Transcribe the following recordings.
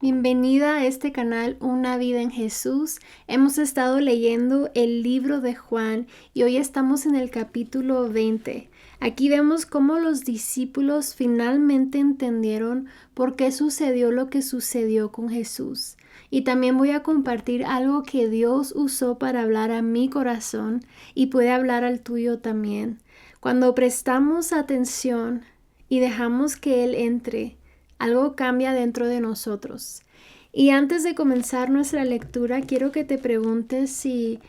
Bienvenida a este canal Una vida en Jesús. Hemos estado leyendo el libro de Juan y hoy estamos en el capítulo 20. Aquí vemos cómo los discípulos finalmente entendieron por qué sucedió lo que sucedió con Jesús. Y también voy a compartir algo que Dios usó para hablar a mi corazón y puede hablar al tuyo también. Cuando prestamos atención y dejamos que Él entre, algo cambia dentro de nosotros. Y antes de comenzar nuestra lectura, quiero que te preguntes si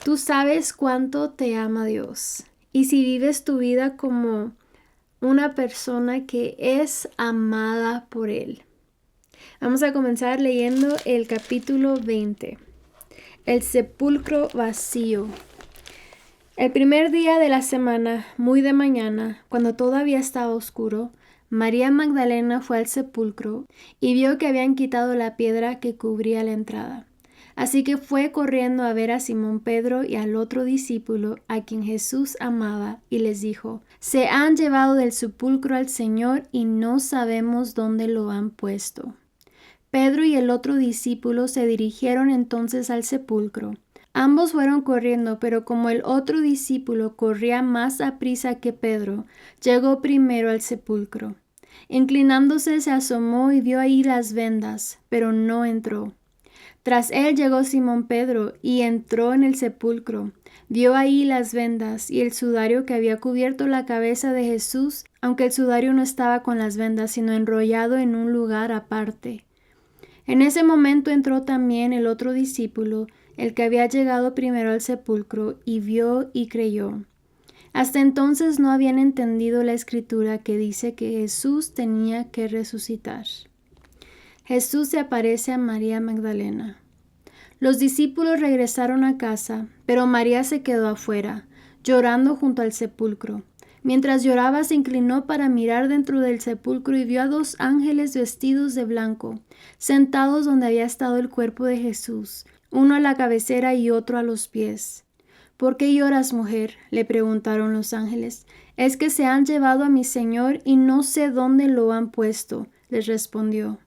tú sabes cuánto te ama Dios y si vives tu vida como una persona que es amada por Él. Vamos a comenzar leyendo el capítulo 20. El sepulcro vacío. El primer día de la semana, muy de mañana, cuando todavía estaba oscuro, María Magdalena fue al sepulcro y vio que habían quitado la piedra que cubría la entrada. Así que fue corriendo a ver a Simón Pedro y al otro discípulo a quien Jesús amaba y les dijo: «Se han llevado del sepulcro al Señor y no sabemos dónde lo han puesto». Pedro y el otro discípulo se dirigieron entonces al sepulcro. Ambos fueron corriendo, pero como el otro discípulo corría más aprisa que Pedro, llegó primero al sepulcro. Inclinándose se asomó y vio ahí las vendas, pero no entró. Tras él llegó Simón Pedro y entró en el sepulcro. Vio ahí las vendas y el sudario que había cubierto la cabeza de Jesús, aunque el sudario no estaba con las vendas, sino enrollado en un lugar aparte. En ese momento entró también el otro discípulo, el que había llegado primero al sepulcro, y vio y creyó. Hasta entonces no habían entendido la escritura que dice que Jesús tenía que resucitar. Jesús se aparece a María Magdalena. Los discípulos regresaron a casa, pero María se quedó afuera, llorando junto al sepulcro. Mientras lloraba, se inclinó para mirar dentro del sepulcro y vio a dos ángeles vestidos de blanco, sentados donde había estado el cuerpo de Jesús, uno a la cabecera y otro a los pies. «¿Por qué lloras, mujer?», le preguntaron los ángeles. «Es que se han llevado a mi Señor y no sé dónde lo han puesto», les respondió.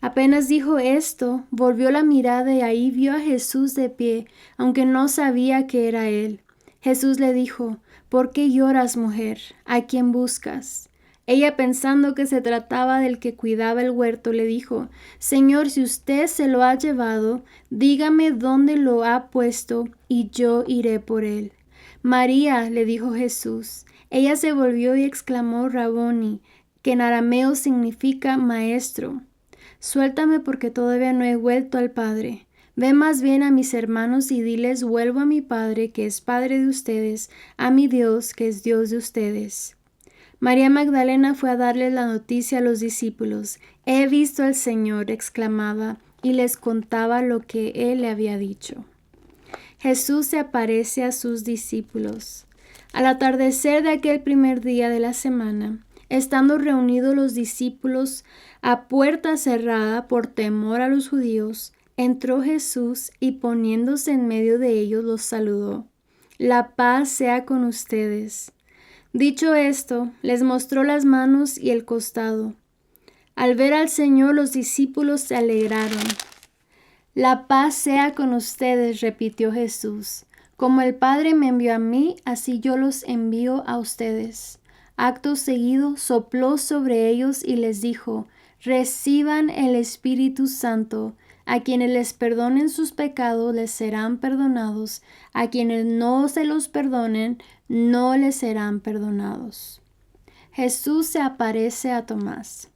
Apenas dijo esto, volvió la mirada y ahí vio a Jesús de pie, aunque no sabía que era él. Jesús le dijo: «¿Por qué lloras, mujer? ¿A quién buscas?». Ella, pensando que se trataba del que cuidaba el huerto, le dijo: «Señor, si usted se lo ha llevado, dígame dónde lo ha puesto y yo iré por él». «María», le dijo Jesús. Ella se volvió y exclamó: «Raboni», que en arameo significa maestro. «Suéltame porque todavía no he vuelto al Padre. Ve más bien a mis hermanos y diles: vuelvo a mi Padre, que es Padre de ustedes, a mi Dios, que es Dios de ustedes». María Magdalena fue a darles la noticia a los discípulos. «He visto al Señor», exclamaba, y les contaba lo que Él le había dicho. Jesús se aparece a sus discípulos. Al atardecer de aquel primer día de la semana, estando reunidos los discípulos a puerta cerrada por temor a los judíos, entró Jesús y poniéndose en medio de ellos los saludó: «La paz sea con ustedes». Dicho esto, les mostró las manos y el costado. Al ver al Señor, los discípulos se alegraron. «La paz sea con ustedes», repitió Jesús. «Como el Padre me envió a mí, así yo los envío a ustedes». Acto seguido, sopló sobre ellos y les dijo: «Reciban el Espíritu Santo. A quienes les perdonen sus pecados les serán perdonados, a quienes no se los perdonen no les serán perdonados». Jesús se aparece a Tomás.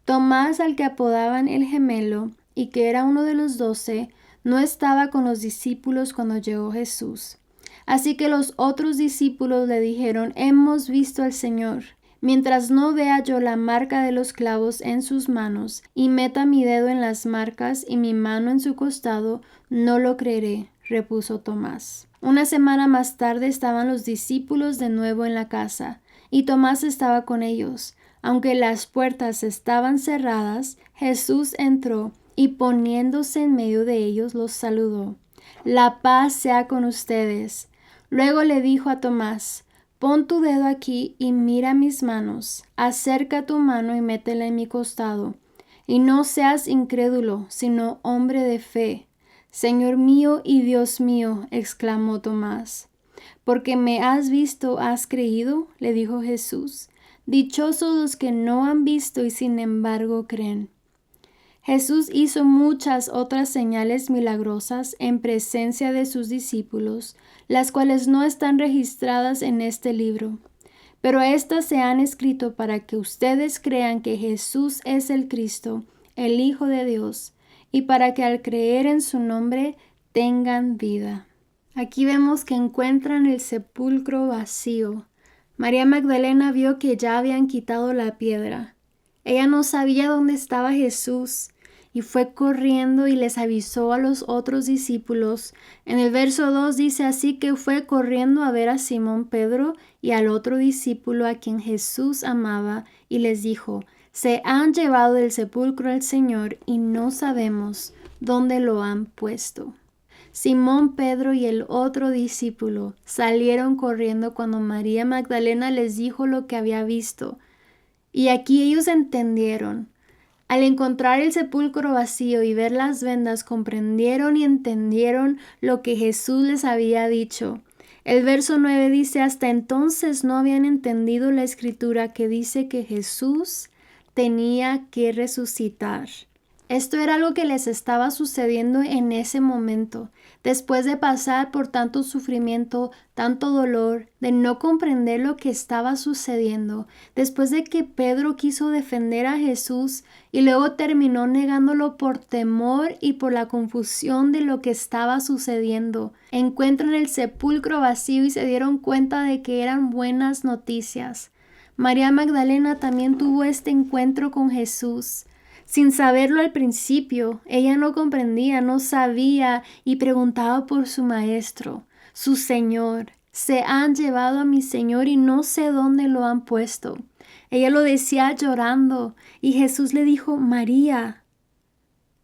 Tomás, al que apodaban el gemelo y que era uno de los 12, no estaba con los discípulos cuando llegó Jesús. Así que los otros discípulos le dijeron: «Hemos visto al Señor». «Mientras no vea yo la marca de los clavos en sus manos, y meta mi dedo en las marcas y mi mano en su costado, no lo creeré», repuso Tomás. Una semana más tarde estaban los discípulos de nuevo en la casa, y Tomás estaba con ellos. Aunque las puertas estaban cerradas, Jesús entró y poniéndose en medio de ellos los saludó: «La paz sea con ustedes». Luego le dijo a Tomás: «Pon tu dedo aquí y mira mis manos. Acerca tu mano y métela en mi costado. y no seas incrédulo, sino hombre de fe. Señor mío y Dios mío, exclamó Tomás. Porque me has visto, has creído, le dijo Jesús. Dichosos los que no han visto y sin embargo creen. Jesús hizo muchas otras señales milagrosas en presencia de sus discípulos, las cuales no están registradas en este libro. Pero éstas se han escrito para que ustedes crean que Jesús es el Cristo, el Hijo de Dios, y para que al creer en su nombre tengan vida. Aquí vemos que encuentran el sepulcro vacío. María Magdalena vio que ya habían quitado la piedra. Ella no sabía dónde estaba Jesús y fue corriendo y les avisó a los otros discípulos. En el verso 2 dice así que fue corriendo a ver a Simón Pedro y al otro discípulo a quien Jesús amaba y les dijo: se han llevado del sepulcro al Señor y no sabemos dónde lo han puesto. Simón Pedro y el otro discípulo salieron corriendo cuando María Magdalena les dijo lo que había visto. Y aquí ellos entendieron. Al encontrar el sepulcro vacío y ver las vendas, comprendieron y entendieron lo que Jesús les había dicho. El verso 9 dice: hasta entonces no habían entendido la escritura que dice que Jesús tenía que resucitar. Esto era algo que les estaba sucediendo en ese momento, después de pasar por tanto sufrimiento, tanto dolor, de no comprender lo que estaba sucediendo, después de que Pedro quiso defender a Jesús y luego terminó negándolo por temor y por la confusión de lo que estaba sucediendo. Encuentran el sepulcro vacío y se dieron cuenta de que eran buenas noticias. María Magdalena también tuvo este encuentro con Jesús. Sin saberlo al principio, ella no comprendía, no sabía y preguntaba por su maestro, su Señor. Se han llevado a mi Señor y no sé dónde lo han puesto. Ella lo decía llorando y Jesús le dijo: María.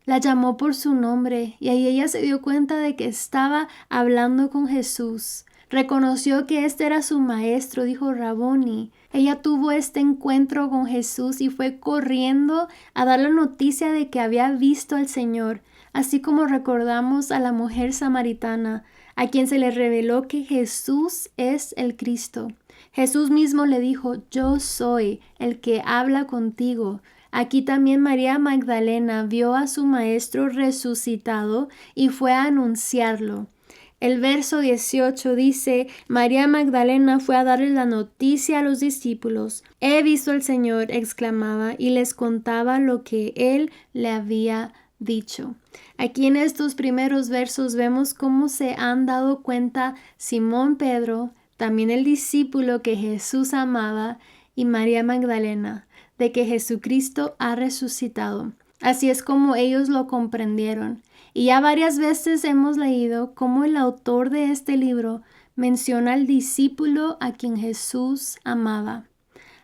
La llamó por su nombre y ahí ella se dio cuenta de que estaba hablando con Jesús. Reconoció que este era su maestro, dijo Raboni. Ella tuvo este encuentro con Jesús y fue corriendo a dar la noticia de que había visto al Señor, así como recordamos a la mujer samaritana, a quien se le reveló que Jesús es el Cristo. Jesús mismo le dijo: yo soy el que habla contigo. Aquí también María Magdalena vio a su maestro resucitado y fue a anunciarlo. El verso 18 dice: María Magdalena fue a darle la noticia a los discípulos. He visto al Señor, exclamaba, y les contaba lo que él le había dicho. Aquí en estos primeros versos vemos cómo se han dado cuenta Simón Pedro, también el discípulo que Jesús amaba, y María Magdalena, de que Jesucristo ha resucitado. Así es como ellos lo comprendieron. Y ya varias veces hemos leído cómo el autor de este libro menciona al discípulo a quien Jesús amaba.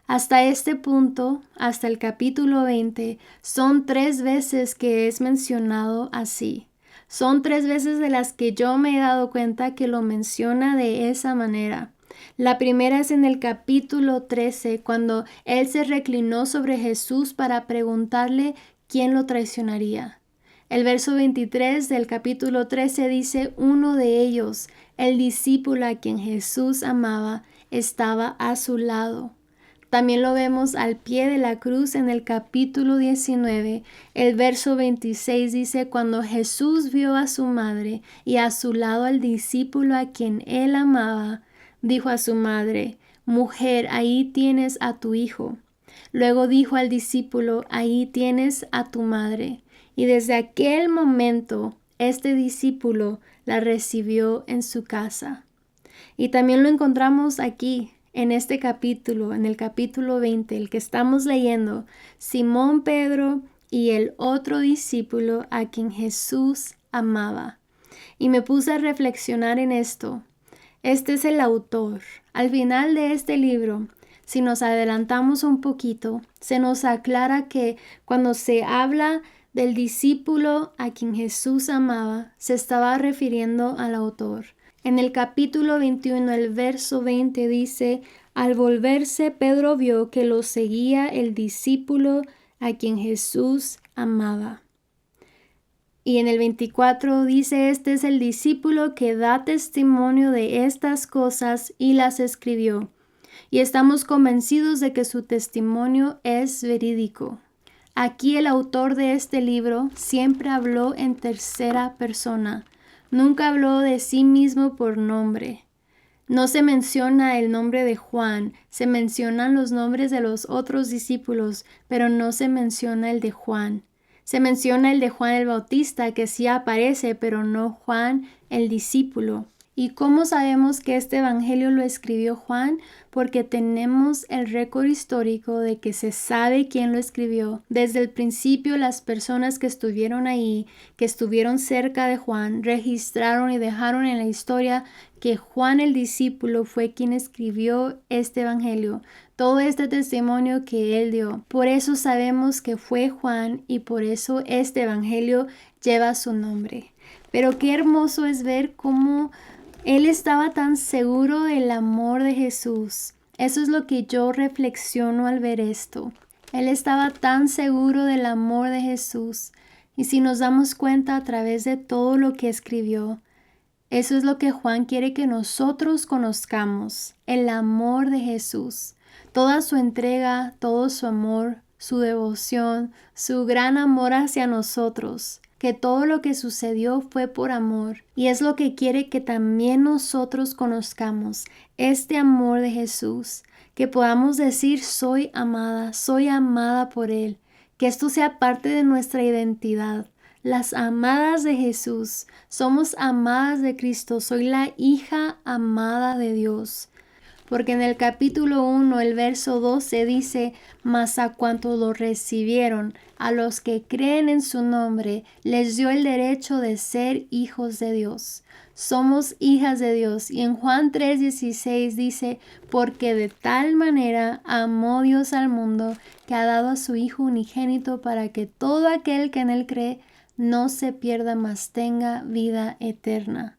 Hasta este punto, hasta el capítulo 20, son 3 veces que es mencionado así. Son 3 veces de las que yo me he dado cuenta que lo menciona de esa manera. La primera es en el capítulo 13, cuando él se reclinó sobre Jesús para preguntarle quién lo traicionaría. El verso 23 del capítulo 13 dice: uno de ellos, el discípulo a quien Jesús amaba, estaba a su lado. También lo vemos al pie de la cruz en el capítulo 19. El verso 26 dice: cuando Jesús vio a su madre y a su lado al discípulo a quien él amaba, dijo a su madre: mujer, ahí tienes a tu hijo. Luego dijo al discípulo: ahí tienes a tu madre. Y desde aquel momento, este discípulo la recibió en su casa. Y también lo encontramos aquí, en este capítulo, en el capítulo 20, el que estamos leyendo, Simón Pedro y el otro discípulo a quien Jesús amaba. Y me puse a reflexionar en esto. Este es el autor. Al final de este libro, si nos adelantamos un poquito, se nos aclara que cuando se habla del discípulo a quien Jesús amaba, se estaba refiriendo al autor. En el capítulo 21, el verso 20 dice: al volverse, Pedro vio que lo seguía el discípulo a quien Jesús amada. Y en el 24 dice, este es el discípulo que da testimonio de estas cosas y las escribió. Y estamos convencidos de que su testimonio es verídico. Aquí el autor de este libro siempre habló en tercera persona. Nunca habló de sí mismo por nombre. No se menciona el nombre de Juan, se mencionan los nombres de los otros discípulos, pero no se menciona el de Juan. Se menciona el de Juan el Bautista, que sí aparece, pero no Juan el discípulo. ¿Y cómo sabemos que este evangelio lo escribió Juan? Porque tenemos el récord histórico de que se sabe quién lo escribió. Desde el principio, las personas que estuvieron ahí, que estuvieron cerca de Juan, registraron y dejaron en la historia que Juan el discípulo fue quien escribió este evangelio. Todo este testimonio que él dio. Por eso sabemos que fue Juan y por eso este evangelio lleva su nombre. Pero qué hermoso es ver cómo él estaba tan seguro del amor de Jesús. Eso es lo que yo reflexiono al ver esto. Él estaba tan seguro del amor de Jesús. Y si nos damos cuenta a través de todo lo que escribió, eso es lo que Juan quiere que nosotros conozcamos, el amor de Jesús. Toda su entrega, todo su amor, su devoción, su gran amor hacia nosotros. Que todo lo que sucedió fue por amor y es lo que quiere que también nosotros conozcamos, este amor de Jesús, que podamos decir soy amada por Él, que esto sea parte de nuestra identidad. Las amadas de Jesús, somos amadas de Cristo, soy la hija amada de Dios. Porque en el capítulo 1, el verso 12 dice, mas a cuantos lo recibieron, a los que creen en su nombre, les dio el derecho de ser hijos de Dios. Somos hijas de Dios. Y en Juan 3:16 dice, porque de tal manera amó Dios al mundo, que ha dado a su Hijo unigénito para que todo aquel que en él cree no se pierda, mas tenga vida eterna.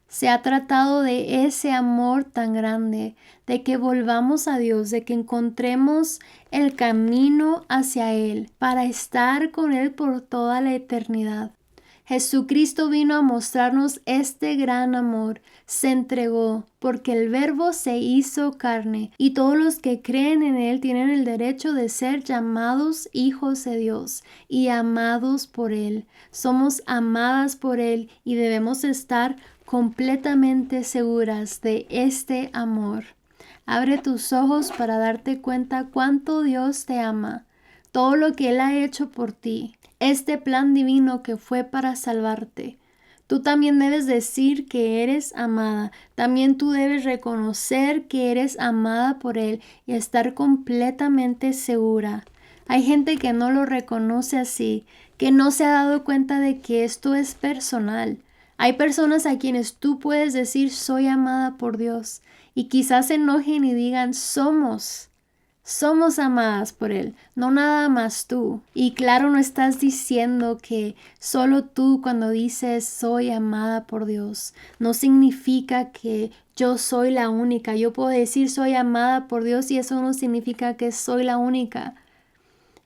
Se ha tratado de ese amor tan grande, de que volvamos a Dios, de que encontremos el camino hacia Él para estar con Él por toda la eternidad. Jesucristo vino a mostrarnos este gran amor, se entregó porque el Verbo se hizo carne y todos los que creen en Él tienen el derecho de ser llamados hijos de Dios y amados por Él. Somos amadas por Él y debemos estar completamente seguras de este amor. Abre tus ojos para darte cuenta cuánto Dios te ama, todo lo que Él ha hecho por ti, este plan divino que fue para salvarte. Tú también debes decir que eres amada, también tú debes reconocer que eres amada por Él y estar completamente segura. Hay gente que no lo reconoce así, que no se ha dado cuenta de que esto es personal. Hay personas a quienes tú puedes decir soy amada por Dios y quizás se enojen y digan somos amadas por Él, no nada más tú. Y claro, no estás diciendo que solo tú cuando dices soy amada por Dios, no significa que yo soy la única. Yo puedo decir soy amada por Dios y eso no significa que soy la única.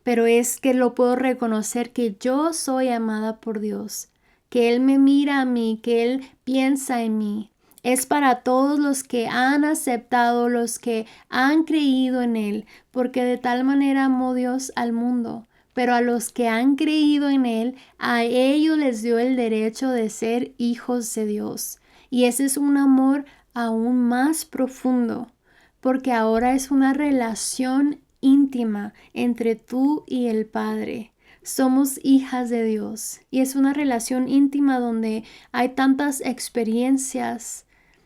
Pero es que lo puedo reconocer que yo soy amada por Dios, que Él me mira a mí, que Él piensa en mí. Es para todos los que han aceptado, los que han creído en Él, porque de tal manera amó Dios al mundo. Pero a los que han creído en Él, a ellos les dio el derecho de ser hijos de Dios. Y ese es un amor aún más profundo, porque ahora es una relación íntima entre tú y el Padre. Somos hijas de Dios y es una relación íntima donde hay tantas experiencias.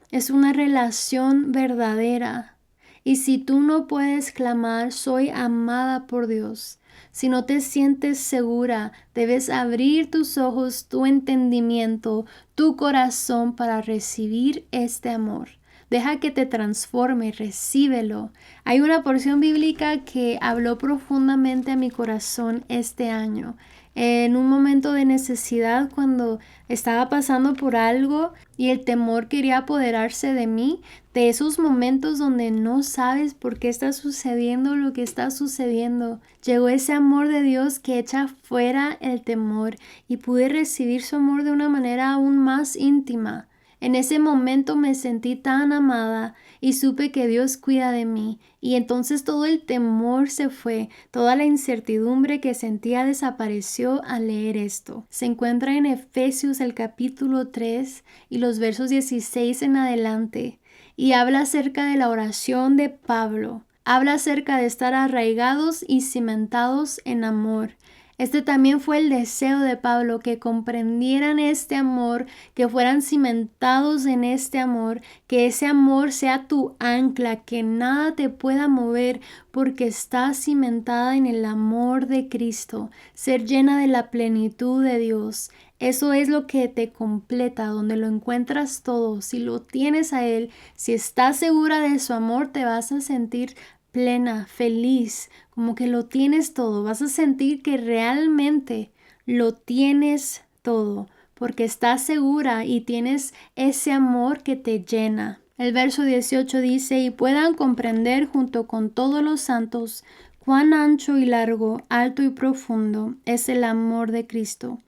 Es una relación verdadera. Y si tú no puedes clamar, soy amada por Dios, si no te sientes segura, debes abrir tus ojos, tu entendimiento, tu corazón para recibir este amor. Deja que te transforme, recíbelo. Hay una porción bíblica que habló profundamente a mi corazón este año. en un momento de necesidad, cuando estaba pasando por algo y el temor quería apoderarse de mí, de esos momentos donde no sabes por qué está sucediendo lo que está sucediendo. Llegó ese amor de Dios que echa fuera el temor y pude recibir su amor de una manera aún más íntima. En ese momento me sentí tan amada y supe que Dios cuida de mí, y entonces todo el temor se fue, toda la incertidumbre que sentía desapareció al leer esto. Se encuentra en Efesios el capítulo 3 y los versos 16 en adelante, y habla acerca de la oración de Pablo. Habla acerca de estar arraigados y cimentados en amor. Este también fue el deseo de Pablo, que comprendieran este amor, que fueran cimentados en este amor, que ese amor sea tu ancla, que nada te pueda mover porque estás cimentada en el amor de Cristo, ser llena de la plenitud de Dios. Eso es lo que te completa, donde lo encuentras todo. Si lo tienes a Él, si estás segura de su amor, te vas a sentir plena, feliz, como que lo tienes todo. Vas a sentir que realmente lo tienes todo, porque estás segura y tienes ese amor que te llena. El verso 18 dice: y puedan comprender junto con todos los santos cuán ancho y largo, alto y profundo es el amor de Cristo.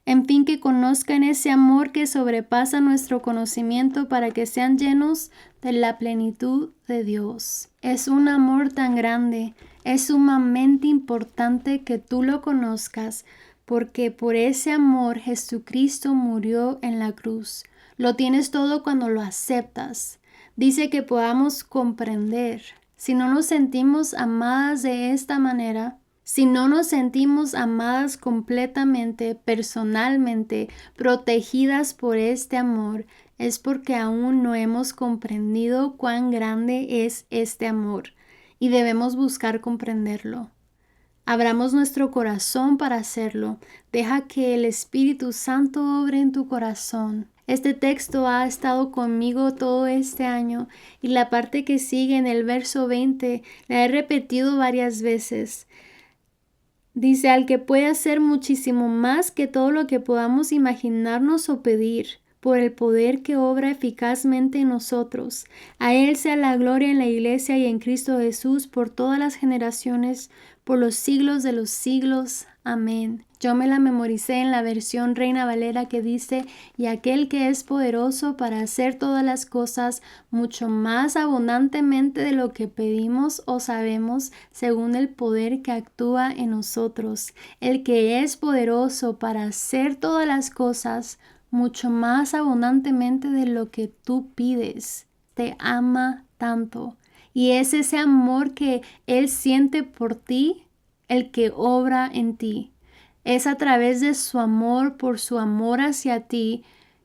En fin, que conozcan ese amor que sobrepasa nuestro conocimiento, para que sean llenos de la plenitud de Dios. Es un amor tan grande, es sumamente importante que tú lo conozcas, porque por ese amor Jesucristo murió en la cruz. Lo tienes todo cuando lo aceptas. Dice que podamos comprender. Si no nos sentimos amadas de esta manera, si no nos sentimos amadas completamente, personalmente, protegidas por este amor, es porque aún no hemos comprendido cuán grande es este amor y debemos buscar comprenderlo. Abramos nuestro corazón para hacerlo. Deja que el Espíritu Santo obre en tu corazón. Este texto ha estado conmigo todo este año y la parte que sigue en el verso 20 la he repetido varias veces. Dice: al que puede hacer muchísimo más que todo lo que podamos imaginarnos o pedir, por el poder que obra eficazmente en nosotros. A Él sea la gloria en la Iglesia y en Cristo Jesús por todas las generaciones, por los siglos de los siglos. Amén. Yo me la memoricé en la versión Reina Valera, que dice: y aquel que es poderoso para hacer todas las cosas mucho más abundantemente de lo que pedimos o sabemos, según el poder que actúa en nosotros. El que es poderoso para hacer todas las cosas mucho más abundantemente de lo que tú pides. Te ama tanto. Y es ese amor que Él siente por ti el que obra en ti. Es a través de su amor, por su amor hacia ti,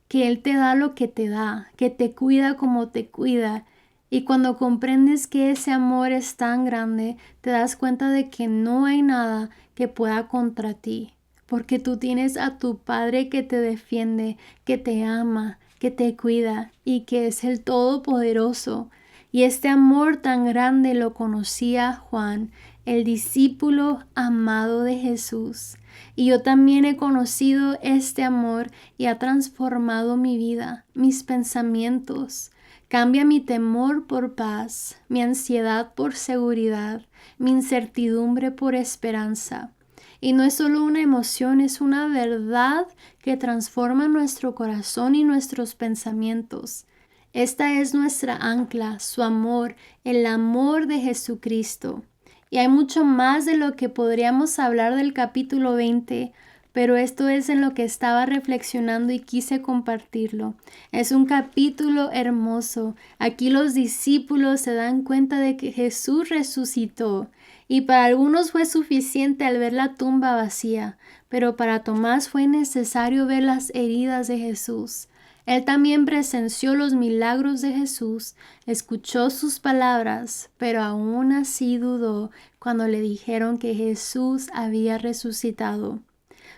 que Él te da lo que te da, que te cuida como te cuida. Y cuando comprendes que ese amor es tan grande, te das cuenta de que no hay nada que pueda contra ti, porque tú tienes a tu Padre que te defiende, que te ama, que te cuida y que es el Todopoderoso. Y este amor tan grande lo conocía Juan, el discípulo amado de Jesús. Y yo también he conocido este amor y ha transformado mi vida, mis pensamientos. Cambia mi temor por paz, mi ansiedad por seguridad, mi incertidumbre por esperanza. Y no es solo una emoción, es una verdad que transforma nuestro corazón y nuestros pensamientos. Esta es nuestra ancla, su amor, el amor de Jesucristo. Y hay mucho más de lo que podríamos hablar del capítulo 20, pero esto es en lo que estaba reflexionando y quise compartirlo. Es un capítulo hermoso. Aquí los discípulos se dan cuenta de que Jesús resucitó. Y para algunos fue suficiente al ver la tumba vacía, pero para Tomás fue necesario ver las heridas de Jesús. Él también presenció los milagros de Jesús, escuchó sus palabras, pero aún así dudó cuando le dijeron que Jesús había resucitado.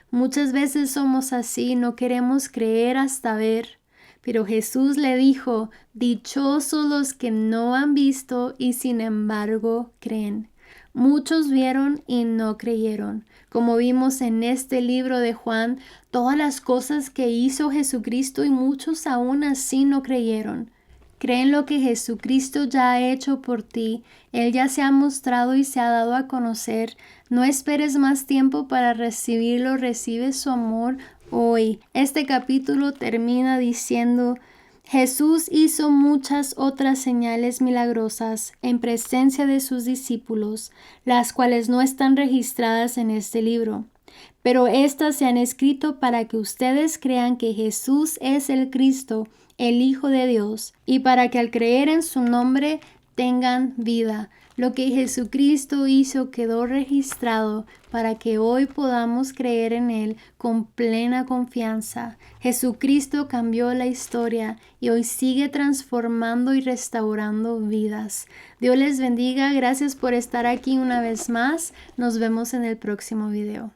Muchas veces somos así, no queremos creer hasta ver. Pero Jesús le dijo: dichosos los que no han visto y sin embargo creen. Muchos vieron y no creyeron. Como vimos en este libro de Juan, todas las cosas que hizo Jesucristo y muchos aún así no creyeron. Cree en lo que Jesucristo ya ha hecho por ti. Él ya se ha mostrado y se ha dado a conocer. No esperes más tiempo para recibirlo. Recibe su amor hoy. Este capítulo termina diciendo: Jesús hizo muchas otras señales milagrosas en presencia de sus discípulos, las cuales no están registradas en este libro. Pero estas se han escrito para que ustedes crean que Jesús es el Cristo, el Hijo de Dios, y para que al creer en su nombre tengan vida. Lo que Jesucristo hizo quedó registrado para que hoy podamos creer en Él con plena confianza. Jesucristo cambió la historia y hoy sigue transformando y restaurando vidas. Dios les bendiga. Gracias por estar aquí una vez más. Nos vemos en el próximo video.